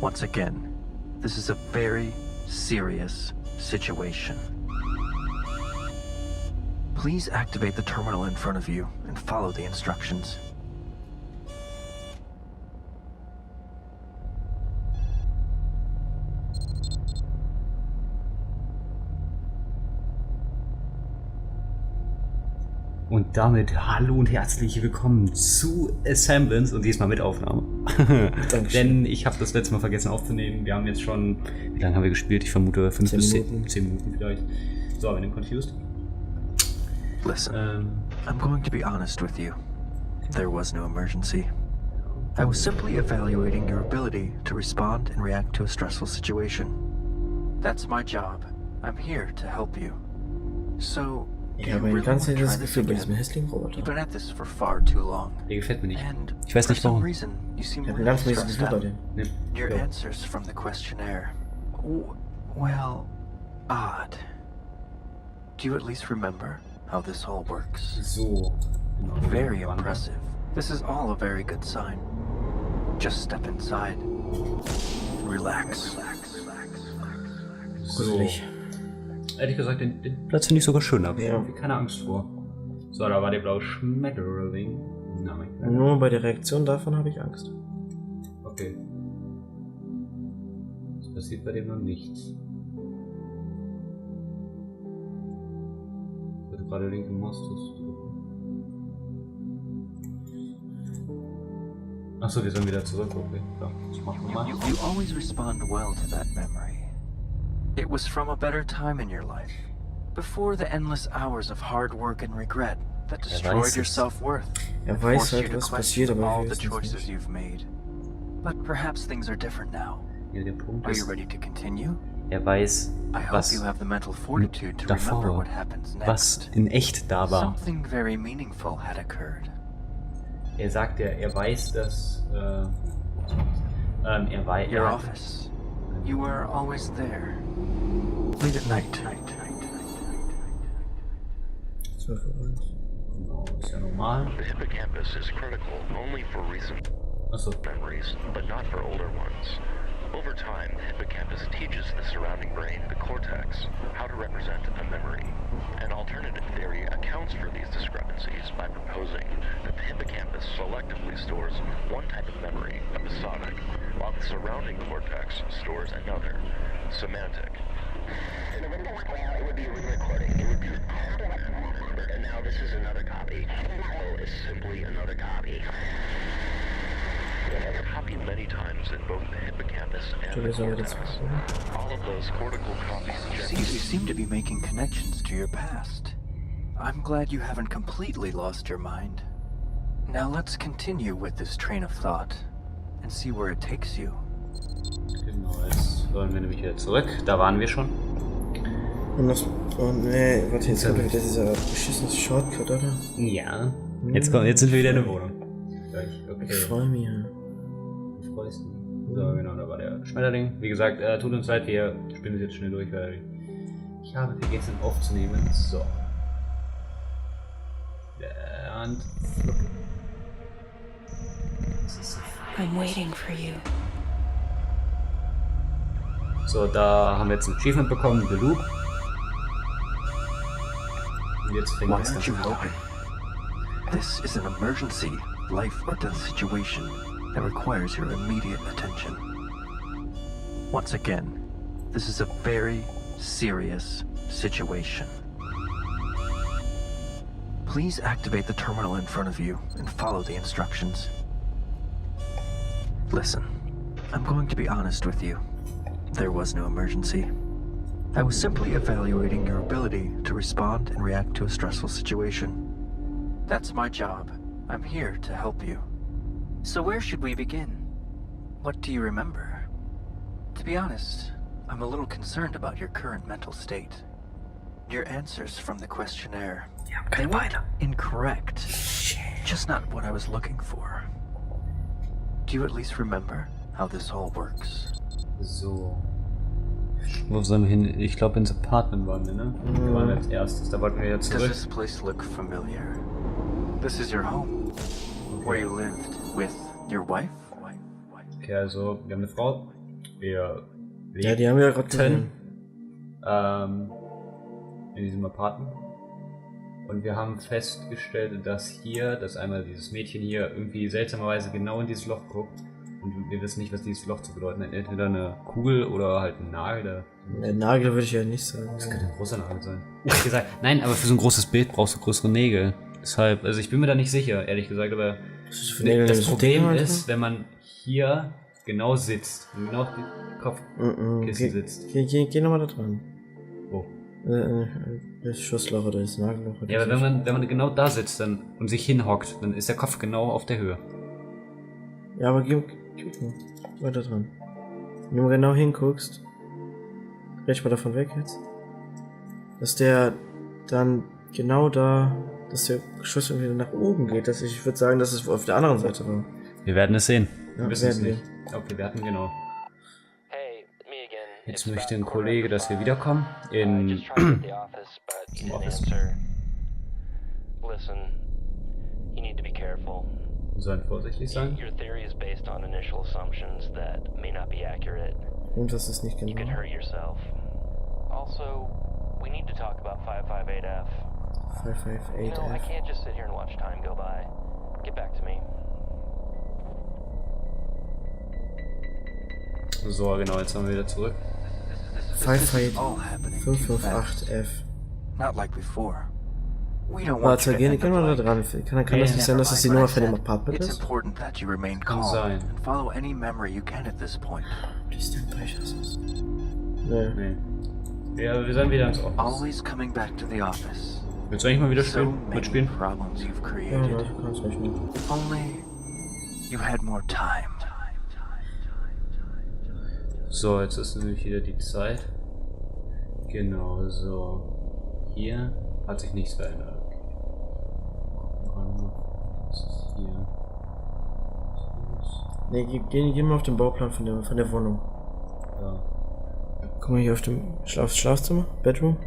Once again, this is a very serious situation. Please activate the terminal in front of you and follow the instructions. Und damit hallo und herzlich willkommen zu Asemblance und diesmal mit Aufnahme. Denn ich habe das letzte Mal vergessen aufzunehmen. Wir haben jetzt schon, wie lange haben wir gespielt? Ich vermute 5 bis 10 Minuten vielleicht. So, wir sind confused. Listen, I'm going to be honest with you. There was no emergency. I was simply evaluating your ability to respond and react to a stressful situation. That's my job. I'm here to help you. So, ich habe ein ganz nettes Gefühl bei diesem hässlichen Roboter. Der gefällt mir nicht. Ich weiß nicht warum. Ich habe ein ganz nettes Gefühl bei dem. Your answers from the questionnaire, well, odd. Do you at least remember how this all works? So. Very impressive. This is all a very good sign. Just step inside. Relax. So. Ehrlich gesagt, den Platz finde ich sogar schön, aber ja. Keine Angst vor. So, da war der blaue Schmetterling. Nur bei der Reaktion davon habe ich Angst. Okay. Es passiert bei dem noch nichts. Ich würde gerade linken Maustaste drücken. Achso, wir sind wieder zurück, okay. Ja, das machen wir mal. You always respond well to that memory. It was from a better time in your life, before the endless hours of hard work and regret that destroyed your self-worth and forced you to question all the choices you've made. But perhaps things are different now. Are you ready to continue? Weiß, I hope you have the mental fortitude to remember what happens next. Was in echt da war. Something very meaningful had occurred. Sagt er weiß, dass er weiß. Your office. You were always there. Late at night. 12 Uhr. Genau, ist ja normal. The hippocampus is critical only for recent memories, but not for older ones. Over time, the hippocampus teaches the surrounding brain, the cortex, how to represent a memory. An alternative theory accounts for these discrepancies by proposing that the hippocampus selectively stores one type of memory, episodic, while the surrounding cortex stores another, semantic. In a window well, it would be a re-recording. It would be and now this is another copy. Well, is simply another copy. Copied many times in both the hippocampus and the cortex. All of those cortical copies. You seem to be making connections to your past. I'm glad you haven't completely lost your mind. Now let's continue with this train of thought and see where it takes you. Genau, jetzt wollen wir nämlich wieder zurück. Da waren wir schon. Warte, jetzt kommt wieder dieser beschissene Shortcut, oder? Ja. Jetzt sind wir wieder in der Wohnung. Okay. Ich freue mich. Du freust dich. So, genau, da war der Schmetterling. Wie gesagt, tut uns leid, wir spielen das jetzt schnell durch, weil ich habe vergessen aufzunehmen. So. Und I'm waiting for you. So, da haben wir jetzt ein Achievement bekommen, The Loop. Und jetzt fängt das Ganze an. This is an emergency, life or death situation that requires your immediate attention. Once again, this is a very serious situation. Please activate the terminal in front of you and follow the instructions. Listen, I'm going to be honest with you. There was no emergency. I was simply evaluating your ability to respond and react to a stressful situation. That's my job. I'm here to help you. So where should we begin? What do you remember? To be honest, I'm a little concerned about your current mental state. Your answers from the questionnaire, they weren't incorrect. Just not what I was looking for. Do you at least remember how this all works? So. Wo sollen wir hin? Ich glaube ins Apartment waren wir, ne? Da waren wir als erstes, da wollten wir jetzt zurück. Does this place look familiar? This is your home, where you lived with your wife? Okay, also wir haben eine Frau wir Ja, die haben wir ja gerade gesehen. In diesem Apartment. Und wir haben festgestellt, dass einmal dieses Mädchen hier irgendwie seltsamerweise genau in dieses Loch guckt. Und wir wissen nicht, was dieses Loch zu bedeuten hat. Entweder eine Kugel oder halt ein Nagel. Ein Nagel würde ich ja nicht sagen. Das könnte ein großer Nagel sein. Ehrlich gesagt, nein, aber für so ein großes Bild brauchst du größere Nägel. Deshalb, also ich bin mir da nicht sicher, ehrlich gesagt, aber das Problem ist, wenn man hier genau sitzt und genau auf die Kopfkissen sitzt. Geh nochmal da dran. Wo? Das Schussloch oder das Nagelloch. Ja, aber wenn man genau da sitzt und sich hinhockt, dann ist der Kopf genau auf der Höhe. Ja, aber geh weiter dran. Wenn du mal genau hinguckst, recht mal davon weg jetzt, dass der dann genau da, dass der Schuss irgendwie nach oben geht. Ich würde sagen, dass es auf der anderen Seite war. Wir werden es sehen. Ja, wir wissen es nicht. Okay, wir hatten genau. Jetzt möchte ein Kollege, dass wir wiederkommen im Office. Wir sollen vorsichtig sein. Und das ist nicht genau. Also, we need to talk about 558F. 558F. I can't just sit here and watch time go by. Get back to me. So, genau, jetzt haben wir wieder zurück. 558F. Not like before. We don't want Warte, you to gehen end wir up da like- dran. Kann das nicht sein, dass das die Nummer von dem Apartment It's ist? important that you remain calm sein. and follow any memory you can at this point. Distant precious. Nee. Nee. Wir sollen wieder ins Office. Always coming back to the office. Willst du eigentlich mal wieder So spielen? many Mitspielen? problems you've Ja, created. du kannst nicht mehr. If only you had more time. So, jetzt ist nämlich wieder die Zeit. Genau, so. Hier hat sich nichts verändert. Was ist hier? Nee, geh mal auf den Bauplan von der Wohnung. Ja. Guck mal hier auf dem Schlafzimmer, Bedroom.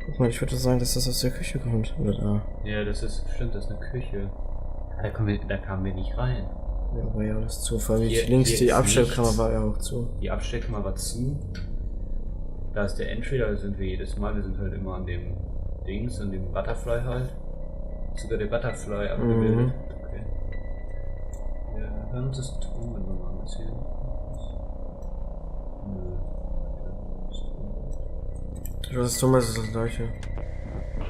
Guck mal, ich würde sagen, dass das aus der Küche kommt. Oder da. Ja, das ist eine Küche. Da kamen wir nicht rein. Ja, war ja alles zu. Vor allem Hier- links hier die ist Abstellkammer nichts. war ja auch zu. Die Abstellkammer war zu. Da ist der Entry, da sind wir jedes Mal. Wir sind halt immer an dem Dings, an dem Butterfly halt. Sogar der Butterfly abgebildet. Okay. Wir hören uns das tun, wenn wir mal ein bisschen. Nö. Das ist Thomas, das ist das gleiche.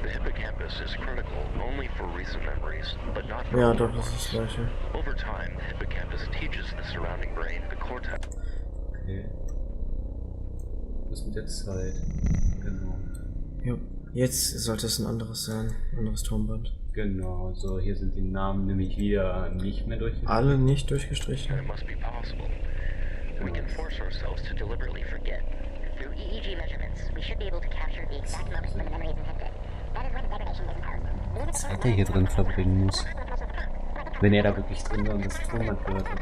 The hippocampus is critical only for recent memories, but not for Ja, older doch, das ist das ones. gleiche. Over time, the hippocampus teaches the surrounding brain, the cortex. Okay. Was mit der Zeit? Genau. Ja, jetzt sollte es ein anderes sein. Ein anderes Tonband. Genau, so hier sind die Namen nämlich wieder nicht mehr durchgeführt. Alle nicht durchgestrichen. And it must be possible. We can force ourselves to deliberately forget. Through EEG measurements, we should be able to capture the exact moment when the memory is inhibited. That is when degradation is occurred. Zeit er hier drin verbringen muss. Wenn er da wirklich drin war und das Tonband gehört hat.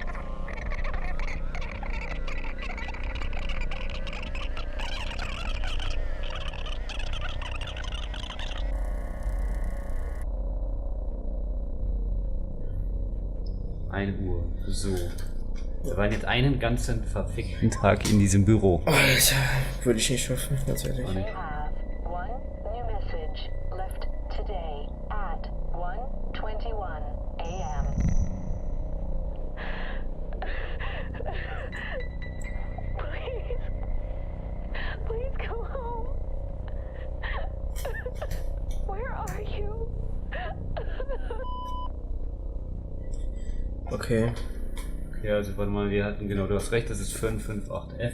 Uhr. So. Wir waren jetzt einen ganzen verfickten Tag in diesem Büro. Alter, würde ich nicht schaffen, ganz ehrlich. Auch nicht. Have one new message left today at 1:21 a.m. Please come home. Where are you? Okay. Okay, also warte mal, wir hatten, genau, du hast recht, das ist 558F.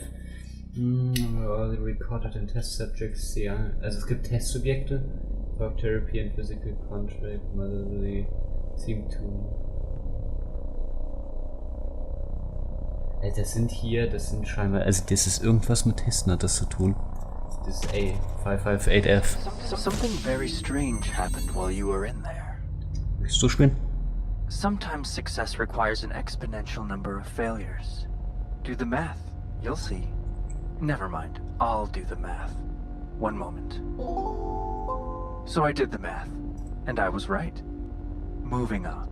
Recorded in Test Subjects, ja. Also es gibt Testsubjekte. Talk Therapy and Physical Contract, Motherly, Seem to. Das sind scheinbar, also das ist irgendwas mit Testen hat das zu tun. Das ist 558F. Something very strange happened while you were in there. Willst du spielen? Sometimes success requires an exponential number of failures. Do the math. You'll see. Never mind. I'll do the math. One moment. So I did the math. And I was right. Moving on.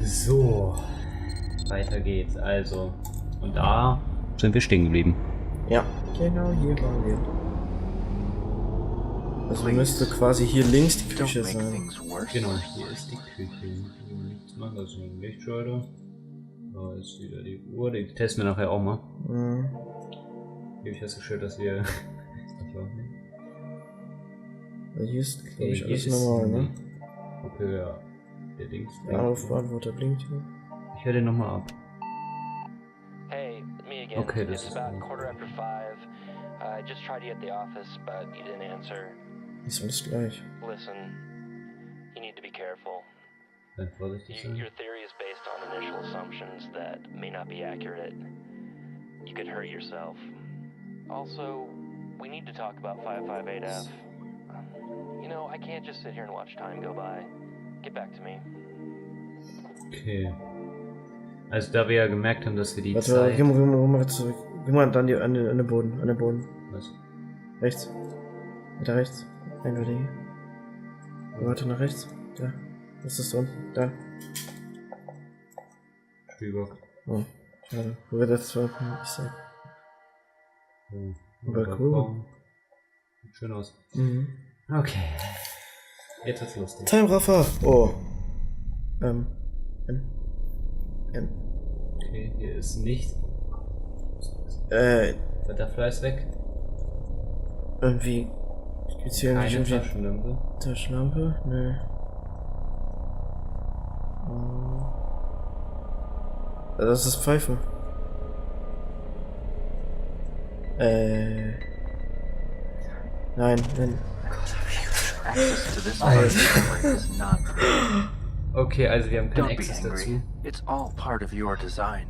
So. Weiter geht's. Also. Und da sind wir stehen geblieben. Ja, genau hier waren wir. Also müsste quasi hier links die Küche sein. Genau, hier ist die Küche. Das ist ein Lichtschalter. Da ist wieder die Uhr, die testen wir nachher auch mal. Mhm. Hier habe ich festgestellt, dass wir... Hier ist, glaube ich, alles normal, ne? Okay, ja. Der Dings. Der Anrufbeantworter blinkt hier. Ich höre den nochmal ab. Hey, me again. Okay, das It's ist about 5:15. I just tried you at the office, but you didn't answer. Ist alles gleich. Listen, you need to be careful. Dann vorsichtig sein. Your theory is based on initial assumptions that may not be accurate. You could hurt yourself. Also, we need to talk about 558F. You know, I can't just sit here and watch time go by. Get back to me. Okay. Also da wir ja gemerkt haben, dass wir die Warte, Zeit... geh mal zurück. Geh mal dann an den Boden. An den Boden. Was? Rechts. Weiter rechts. Eindeutig. Warte, nach rechts. Da. Was ist da unten? Da. Spielbock. Oh, schade. Wo wird das zwar nicht sein? Oh, Aber cool. Sieht schön aus. Mhm. Okay. Jetzt wird's lustig. Time Raffer. Oh. Okay, hier ist nicht. Butterfly ist weg. Irgendwie. Gibt's hier nicht Keine irgendwie Taschenlampe. Taschenlampe? Nö. Das ist Pfeife. Nein. Access to this part of the memory is not free. Okay, also wir haben keinen Don't be Access angry. dazu. It's all part of your design.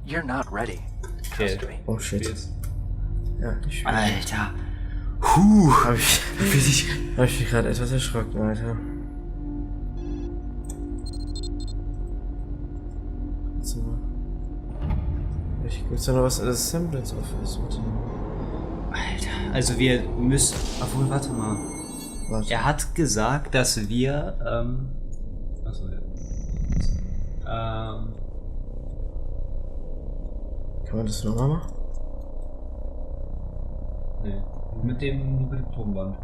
You're not ready. Okay. Trust me. Oh shit. Ja, ich spiele. Alter. Hab ich mich gerade etwas erschrocken, Alter. So. Gibt's da noch was Asemblance Office? Alter, also wir müssen... Obwohl, warte mal. Warte. Er hat gesagt, dass wir, achso, ja. Kann man das nochmal machen? Nee, mit dem Tonband.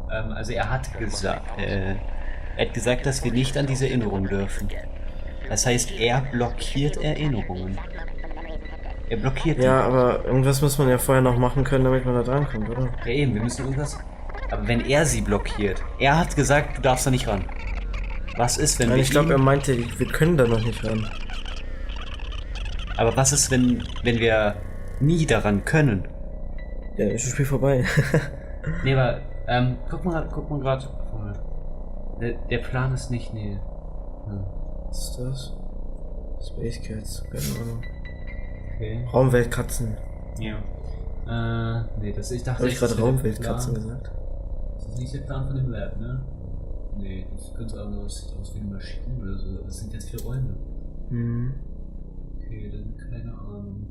Also er hat gesagt, dass wir nicht an diese Erinnerung dürfen. Das heißt, er blockiert Erinnerungen. Er blockiert Ja, aber irgendwas muss man ja vorher noch machen können, damit man da drankommt, oder? Ja eben, wir müssen irgendwas... Aber wenn er sie blockiert... Er hat gesagt, du darfst da nicht ran. Was ist, wenn Nein, wir ich glaube, ihn... er meinte, wir können da noch nicht ran. Aber was ist, wenn wir nie daran können? Ja, ist das Spiel vorbei. Nee, aber, guck mal gerade. Der Plan ist nicht, nee. Was ist das? Space Cats, keine Ahnung. Okay. Raumweltkatzen. Ja. Nee, das, ich dachte... Habe ich gerade Raumweltkatzen gesagt? Das ist nicht der Plan von dem Lab, ne? Nee, das könnte anders, sieht aus wie eine Maschine oder so. Das sind jetzt 4 Räume. Mhm. Okay, dann keine Ahnung.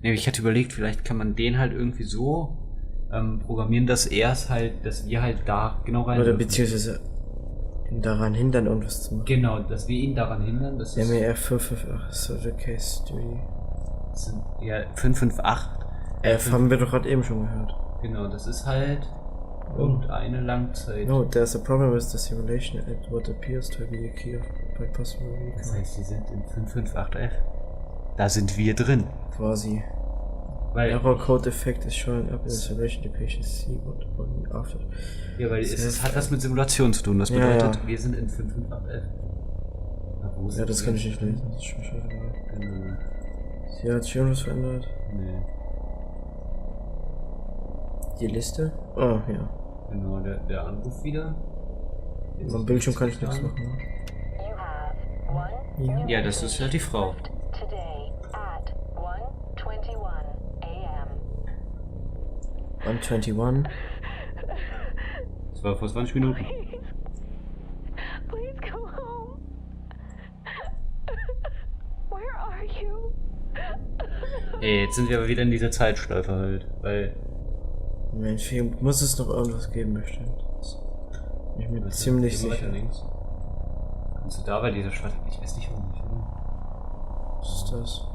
Nee, ich hatte überlegt, vielleicht kann man den halt irgendwie so programmieren, dass wir halt da genau rein Oder dürfen. beziehungsweise ihn daran hindern, irgendwas zu machen. Genau, dass wir ihn daran hindern, dass es... MER 558, Survey Case Study. Das sind ja 558. F haben wir doch gerade eben schon gehört. Genau, das ist halt irgendeine Langzeit. No, there's a problem with the simulation at what appears to be a key of by possible recall. Das heißt, die sind in 558F. Da sind wir drin. Quasi. Weil, Error code effect is showing up in the simulation location. See what happened after. ja, weil es hat was mit Simulation zu tun. Das bedeutet, Ja. wir sind in 558F. Na, wo Ja, sind das wir? kann ich nicht lesen. Das ist schon scheiße. Genau. Hier hat sich irgendwas verändert. Nee. Die Liste? Oh, ja. Genau, der Anruf wieder. Jetzt Am ist Bildschirm kann ich nichts nichts dran. machen. You have one Ja, das ist halt die Frau. today at 1:21 a.m. 121. Das war vor 20 Minuten. Please come home. Where are you? Ey, jetzt sind wir aber wieder in dieser Zeitschleife halt, weil... Mensch, hier muss es noch irgendwas geben, bestimmt. Ich bin mir ziemlich Geh mal weiter sicher. links. Kannst du da bei dieser Stadt? Ich weiß nicht, warum nicht, oder? Was ist das?